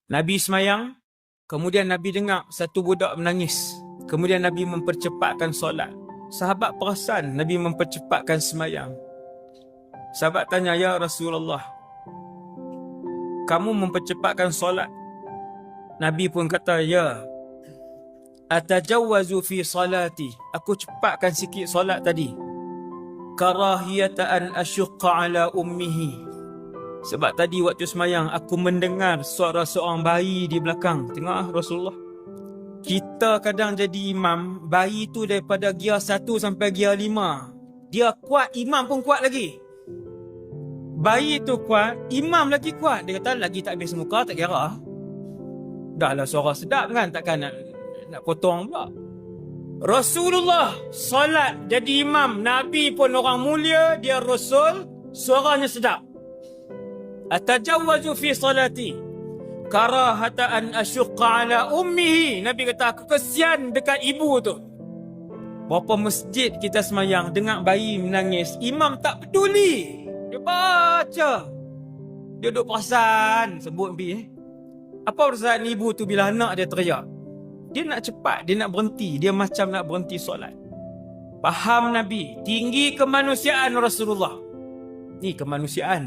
Nabi semayang, kemudian Nabi dengar satu budak menangis. Kemudian Nabi mempercepatkan solat. Sahabat perasan Nabi mempercepatkan semayang. Sahabat tanya, "Ya Rasulullah, kamu mempercepatkan solat?" Nabi pun kata, "Ya, atajawwazu fi salati." Aku cepatkan sikit solat tadi. Karahiyata an asyuqqa ala ummihi. Sebab tadi waktu semayang aku mendengar suara seorang bayi di belakang. Tengok Rasulullah. Kita kadang jadi imam, bayi tu daripada gear 1 sampai gear 5. Dia kuat, imam pun kuat lagi. Bayi tu kuat, imam lagi kuat. Dia kata lagi tak habis muka, tak kira. Dah lah suara sedap kan, takkan nak potong pula. Rasulullah solat jadi imam. Nabi pun orang mulia, dia Rasul, suaranya sedap. Atajawwazu fi salati karahata an asyuqqa ala ummihi. Nabi kata, aku kesian dekat ibu tu. Berapa masjid kita semayang, dengar bayi menangis, imam tak peduli. Dia baca. Dia duduk perasan. Sebut Nabi apa perasaan ibu tu bila anak dia teriak? Dia nak cepat, dia nak berhenti. Dia macam nak berhenti solat. Faham Nabi, tinggi kemanusiaan Rasulullah. Ni kemanusiaan.